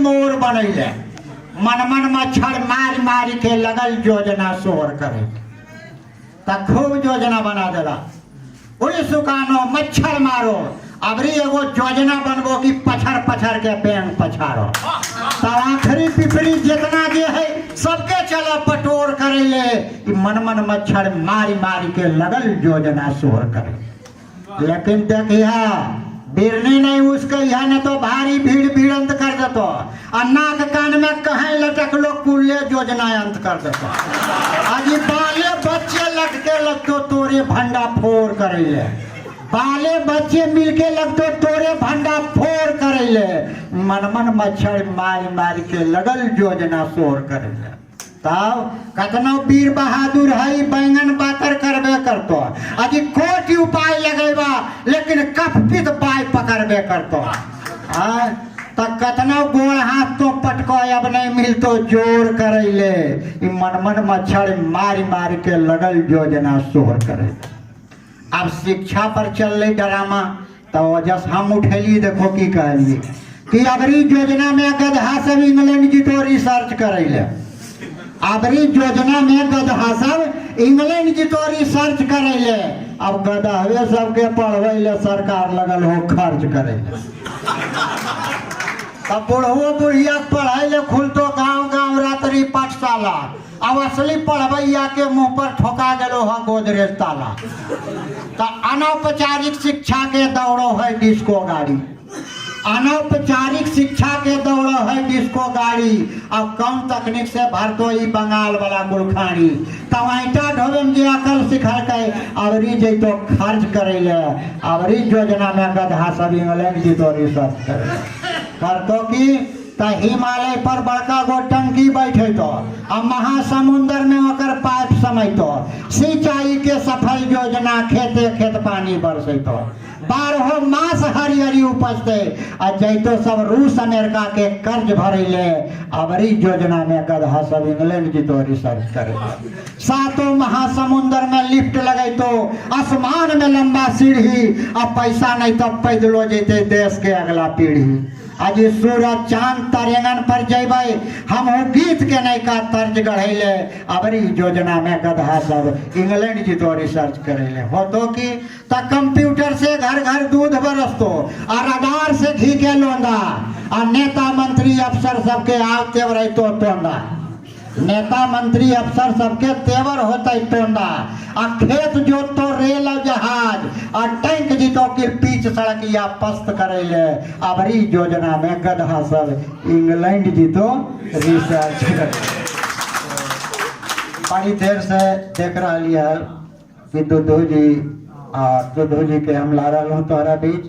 मोर बनैले मन मच्छर मार मार के लगल योजना शोर करे त खूब योजना बना देला ओए सुकानो मच्छर मारो अबरी एगो योजना बनबो कि पछर पछर के बैंक पछारो तो आखिरी पिपरी जितना जे है सबके चला पटोर करे ले कि मन मच्छर मारी मारी के लगल योजना शोर करे। लेकिन देखिया बिरनी नहीं उसके यहाँ न तो भारी भीड़ भीड़ंत कर देतो और नाक कान में कहीं लटक लो कुल्ले योजना अंत कर देतो आज बाले बच्चे लटके लगतो तोरे भंडा फोड़ करे ले बाले बच्चे मिलके लगतो तोरे भंडा फोड़ करे ले मन मच्छर मारी मारी के लगल योजना शोर करे ले। तब कतनो वीर बहादुर है बैंगन बातर करबे करतो अजी कोटि उपाय लगेबा लेकिन कफ पित पाय पकड़बे करतो त कतनो गोड़ हाथ तो पटको अब नहीं मिलतो जोर करे ले मन मच्छर मारी मारी के लगल योजना शोर करे। अब शिक्षा पर चल रही ड्रामा तो वजह हम उठेली देखो की कहलिए कि अबरी योजना में गधा सब इंग्लैंड जीतो रिसर्च करे ले अबरी योजना में गधा सब इंग्लैंड जीतो रिसर्च करे ले अब गधावे सबके पढ़वे ले सरकार लगल हो खर्च करे ले तब बुढ़ो बुढ़िया पढ़ाई ले खुलतो गांव गांव रात्रि पाठशाला अब असली पढ़वैया के मुंह पर ठोका गलो है गोदरेज ताला तो अनौपचारिक शिक्षा के दौड़ो है डिस्को गाड़ी अनौपचारिक शिक्षा के दौड़ो है डिस्को गाड़ी अब कम तकनीक से भरतो ही बंगाल वाला गुलखानी तब ईटा ढोबे में जे अकल सिखल के अबरी जैतो खर्च करे ले अबरी योजना में गधा सब इंग्लैंड जीतो रिसर्च करे करतो की तो हिमालय पर बड़का गो टंकी बैठे तो अब महासमुंदर में ओकर पाइप समयतो सिंचाई के सफल योजना खेते खेत पानी बरसे तो 12 मास हरियरी उपजते आ जैतो सब रूस अमेरिका के कर्ज भरे ले अबरी योजना में गधा सब इंग्लैंड जीतो रिसर्च करे 7 महासमुंदर में लिफ्ट लगे तो आसमान में लंबा सीढ़ी अब पैसा नहीं तो पैदलो जेते देश के अगला पीढ़ी आज सूरज चांद तरेंगन पर जेबे हम गीत के नहीं का तर्ज गढ़ेले अबरी योजना में गधा सब इंग्लैंड जीतो रिसर्च करेले हो तो कि त कंप्यूटर से घर घर दूध बरसतो और रडार से घी के लोंदा और नेता मंत्री अफसर सबके आवते रहतो तोंदा नेता मंत्री अफसर सबके तेवर होता तोंदा और खेत जोतो रेल जहाज और टैंक जीतो के पीछ सड़क या पस्त करे ले अबरी योजना में गधा सब इंग्लैंड जीतो रिसर्च बड़ी देर से देख रहा है कि दुद्धू जी के हम ला रहा हूँ तोहरा बीच